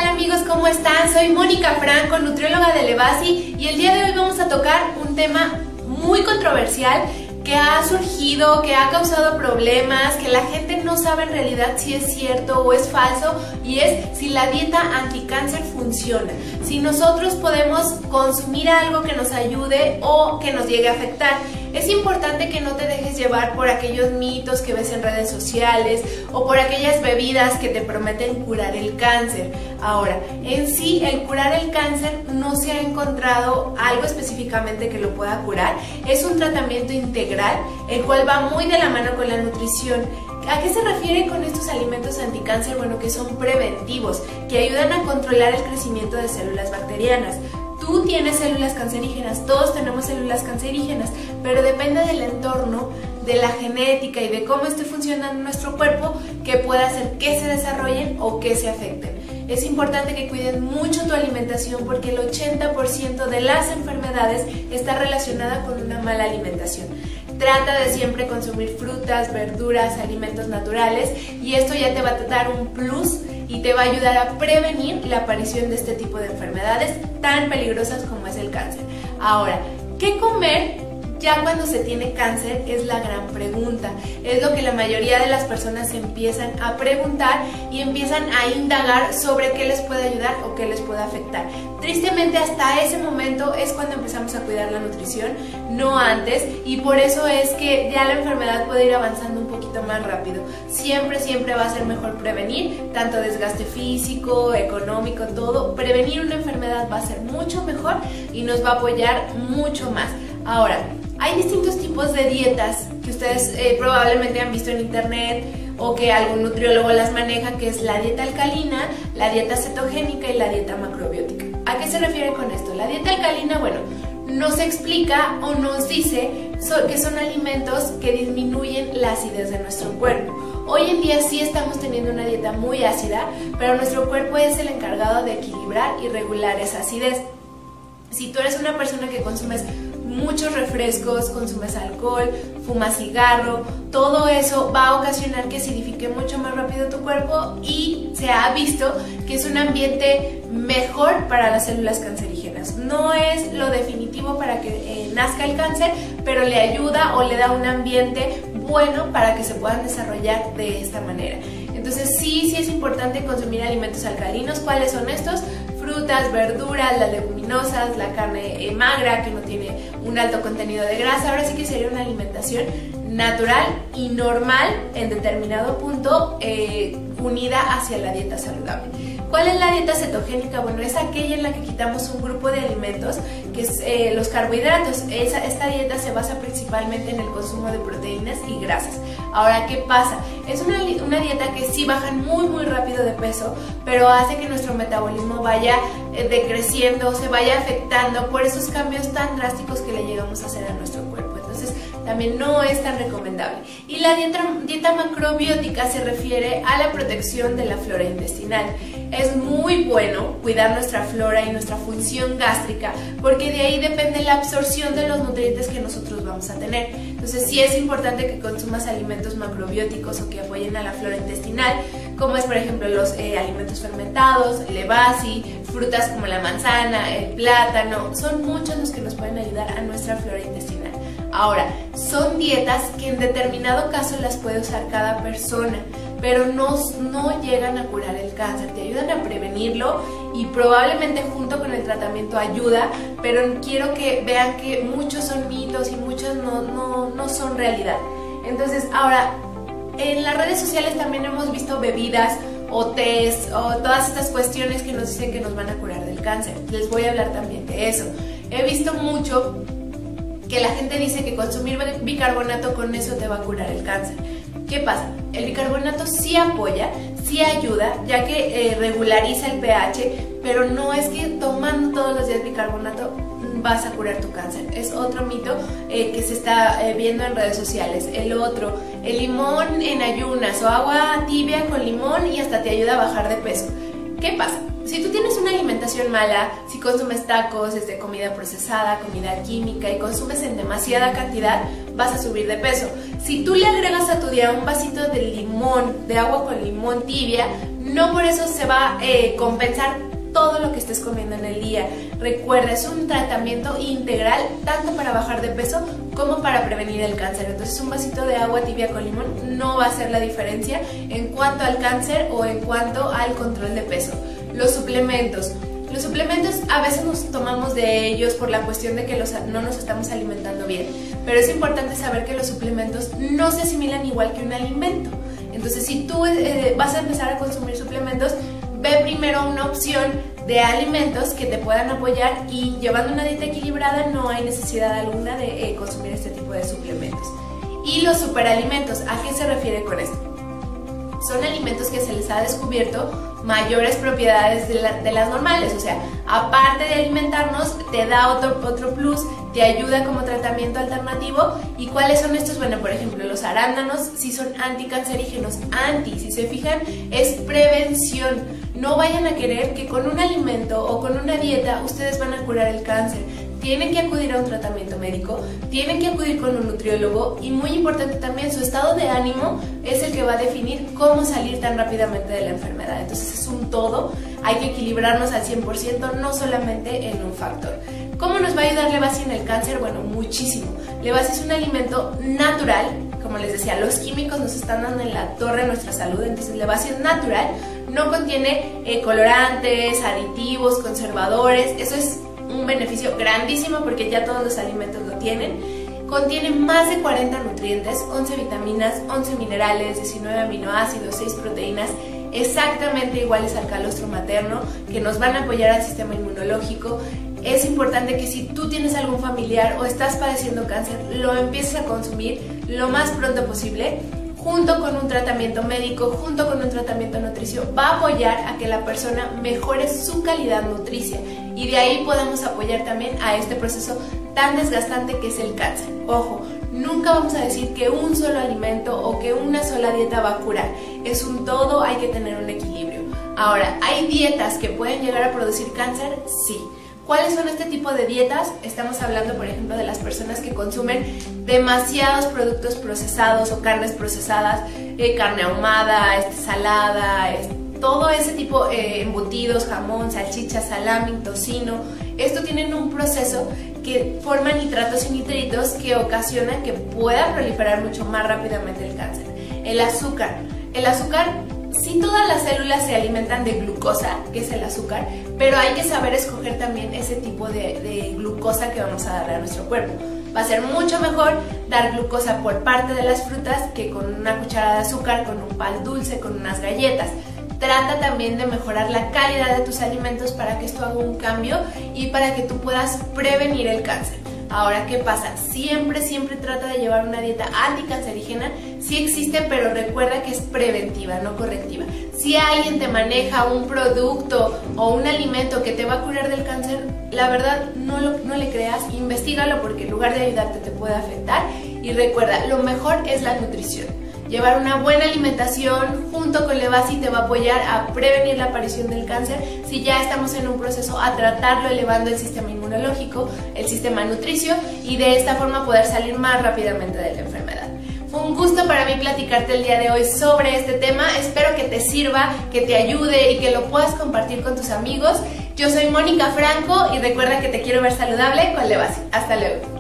tal amigos? ¿Cómo están? Soy Mónica Franco, nutrióloga de Levasi, y el día de hoy vamos a tocar un tema muy controversial que ha surgido, que ha causado problemas, que la gente no sabe en realidad si es cierto o es falso, y es si la dieta anticáncer funciona, si nosotros podemos consumir algo que nos ayude o que nos llegue a afectar. Es importante que no te dejes llevar por aquellos mitos que ves en redes sociales o por aquellas bebidas que te prometen curar el cáncer. Ahora, en sí, el curar el cáncer no se ha encontrado algo específicamente que lo pueda curar. Es un tratamiento integral, el cual va muy de la mano con la nutrición. ¿A qué se refiere con estos alimentos anticáncer? Bueno, que son preventivos, que ayudan a controlar el crecimiento de células bacterianas. Tú tienes células cancerígenas, todos tenemos células cancerígenas, pero depende del entorno, de la genética y de cómo esté funcionando nuestro cuerpo que pueda hacer que se desarrollen o que se afecten. Es importante que cuiden mucho tu alimentación porque el 80% de las enfermedades está relacionada con una mala alimentación. Trata de siempre consumir frutas, verduras, alimentos naturales, y esto ya te va a dar un plus y te va a ayudar a prevenir la aparición de este tipo de enfermedades tan peligrosas como es el cáncer. Ahora, ¿qué comer ya cuando se tiene cáncer? Es la gran pregunta. Es lo que la mayoría de las personas empiezan a preguntar y empiezan a indagar sobre qué les puede ayudar o qué les puede afectar. Tristemente, hasta ese momento es cuando empezamos a cuidar la nutrición, no antes, y por eso es que ya la enfermedad puede ir avanzando un poquito más rápido. Siempre va a ser mejor prevenir, tanto desgaste físico, económico, todo. Prevenir una enfermedad va a ser mucho mejor y nos va a apoyar mucho más. Ahora, hay distintos tipos de dietas que ustedes probablemente han visto en internet o que algún nutriólogo las maneja, que es la dieta alcalina, la dieta cetogénica y la dieta macrobiótica. ¿A qué se refiere con esto? La dieta alcalina, bueno, nos explica o nos dice que son alimentos que disminuyen la acidez de nuestro cuerpo. Hoy en día sí estamos teniendo una dieta muy ácida, pero nuestro cuerpo es el encargado de equilibrar y regular esa acidez. Si tú eres una persona que consumes muchos refrescos, consumes alcohol, fumas cigarro, todo eso va a ocasionar que acidifique mucho más rápido tu cuerpo, y se ha visto que es un ambiente mejor para las células cancerígenas. No es lo definitivo para que nazca el cáncer, pero le ayuda o le da un ambiente bueno para que se puedan desarrollar de esta manera. Entonces sí es importante consumir alimentos alcalinos. ¿Cuáles son estos? Frutas, verduras, las leguminosas, la carne magra que no tiene un alto contenido de grasa. Ahora sí que sería una alimentación natural y normal en determinado punto, unida hacia la dieta saludable. ¿Cuál es la dieta cetogénica? Bueno, es aquella en la que quitamos un grupo de alimentos, que es los carbohidratos. Esta dieta se basa principalmente en el consumo de proteínas y grasas. Ahora, ¿qué pasa? Es una dieta que sí baja muy rápido de peso, pero hace que nuestro metabolismo vaya decreciendo, se vaya afectando por esos cambios tan drásticos que le llegamos a hacer a nuestro cuerpo. Entonces, también no es tan recomendable. Y la dieta macrobiótica se refiere a la protección de la flora intestinal. Es muy bueno cuidar nuestra flora y nuestra función gástrica, porque de ahí depende la absorción de los nutrientes que nosotros vamos a tener. Entonces sí es importante que consumas alimentos macrobióticos o que apoyen a la flora intestinal, como es por ejemplo los alimentos fermentados, Levasi, frutas como la manzana, el plátano. Son muchos los que nos pueden ayudar a nuestra flora intestinal. Ahora, son dietas que en determinado caso las puede usar cada persona, pero no llegan a curar el cáncer. Te ayudan a prevenirlo y probablemente junto con el tratamiento ayuda, pero quiero que vean que muchos son mitos y muchos no son realidad. Entonces, ahora, en las redes sociales también hemos visto bebidas o tés o todas estas cuestiones que nos dicen que nos van a curar del cáncer. Les voy a hablar también de eso. He visto mucho que la gente dice que consumir bicarbonato con eso te va a curar el cáncer. ¿Qué pasa? El bicarbonato sí apoya, sí ayuda, ya que regulariza el pH, pero no es que tomando todos los días bicarbonato vas a curar tu cáncer. Es otro mito que se está viendo en redes sociales. El otro, el limón en ayunas o agua tibia con limón y hasta te ayuda a bajar de peso. ¿Qué pasa? Si tú tienes una alimentación mala, si consumes tacos, comida procesada, comida química y consumes en demasiada cantidad, vas a subir de peso. Si tú le agregas a tu día un vasito de limón, de agua con limón tibia, no por eso se va a compensar todo lo que estés comiendo en el día. Recuerda, es un tratamiento integral tanto para bajar de peso como para prevenir el cáncer. Entonces un vasito de agua tibia con limón no va a hacer la diferencia en cuanto al cáncer o en cuanto al control de peso. Los suplementos a veces nos tomamos de ellos por la cuestión de que no nos estamos alimentando bien, pero es importante saber que los suplementos no se asimilan igual que un alimento. Entonces si tú vas a empezar a consumir suplementos, ve primero una opción de alimentos que te puedan apoyar, y llevando una dieta equilibrada no hay necesidad alguna de consumir este tipo de suplementos. Y los superalimentos, ¿a qué se refiere con esto? Son alimentos que se les ha descubierto mayores propiedades de las normales, o sea, aparte de alimentarnos, te da otro plus, te ayuda como tratamiento alternativo. ¿Y cuáles son estos? Bueno, por ejemplo, los arándanos sí son anticancerígenos, si se fijan, es prevención. No vayan a querer que con un alimento o con una dieta ustedes van a curar el cáncer. Tienen que acudir a un tratamiento médico, tienen que acudir con un nutriólogo, y muy importante también, su estado de ánimo es el que va a definir cómo salir tan rápidamente de la enfermedad. Entonces es un todo, hay que equilibrarnos al 100%, no solamente en un factor. ¿Cómo nos va a ayudar Levasi en el cáncer? Bueno, muchísimo. Levasi es un alimento natural, como les decía, los químicos nos están dando en la torre a nuestra salud, entonces Levasi es natural, no contiene colorantes, aditivos, conservadores. Eso es un beneficio grandísimo porque ya todos los alimentos lo tienen. Contiene más de 40 nutrientes, 11 vitaminas, 11 minerales, 19 aminoácidos, 6 proteínas, exactamente iguales al calostro materno, que nos van a apoyar al sistema inmunológico. Es importante que si tú tienes algún familiar o estás padeciendo cáncer, lo empieces a consumir lo más pronto posible, junto con un tratamiento médico, junto con un tratamiento nutricio. Va a apoyar a que la persona mejore su calidad nutricia, y de ahí podemos apoyar también a este proceso tan desgastante que es el cáncer. Ojo, nunca vamos a decir que un solo alimento o que una sola dieta va a curar. Es un todo, hay que tener un equilibrio. Ahora, ¿hay dietas que pueden llegar a producir cáncer? Sí. ¿Cuáles son este tipo de dietas? Estamos hablando, por ejemplo, de las personas que consumen demasiados productos procesados o carnes procesadas, carne ahumada, salada, todo ese tipo, embutidos, jamón, salchicha, salami, tocino. Esto tienen un proceso que forma nitratos y nitritos que ocasionan que pueda proliferar mucho más rápidamente el cáncer. El azúcar, sí, todas las células se alimentan de glucosa, que es el azúcar, pero hay que saber escoger también ese tipo de glucosa que vamos a darle a nuestro cuerpo. Va a ser mucho mejor dar glucosa por parte de las frutas que con una cucharada de azúcar, con un pan dulce, con unas galletas. Trata también de mejorar la calidad de tus alimentos para que esto haga un cambio y para que tú puedas prevenir el cáncer. Ahora, ¿qué pasa? Siempre trata de llevar una dieta anticancerígena. Sí existe, pero recuerda que es preventiva, no correctiva. Si alguien te maneja un producto o un alimento que te va a curar del cáncer, la verdad no le creas, investígalo, porque en lugar de ayudarte te puede afectar. Y recuerda, lo mejor es la nutrición. Llevar una buena alimentación junto con Levasi te va a apoyar a prevenir la aparición del cáncer. Si ya estamos en un proceso, a tratarlo elevando el sistema inmunológico, el sistema nutricio, y de esta forma poder salir más rápidamente de la enfermedad. Fue un gusto para mí platicarte el día de hoy sobre este tema. Espero que te sirva, que te ayude y que lo puedas compartir con tus amigos. Yo soy Mónica Franco y recuerda que te quiero ver saludable con Levasi. Hasta luego.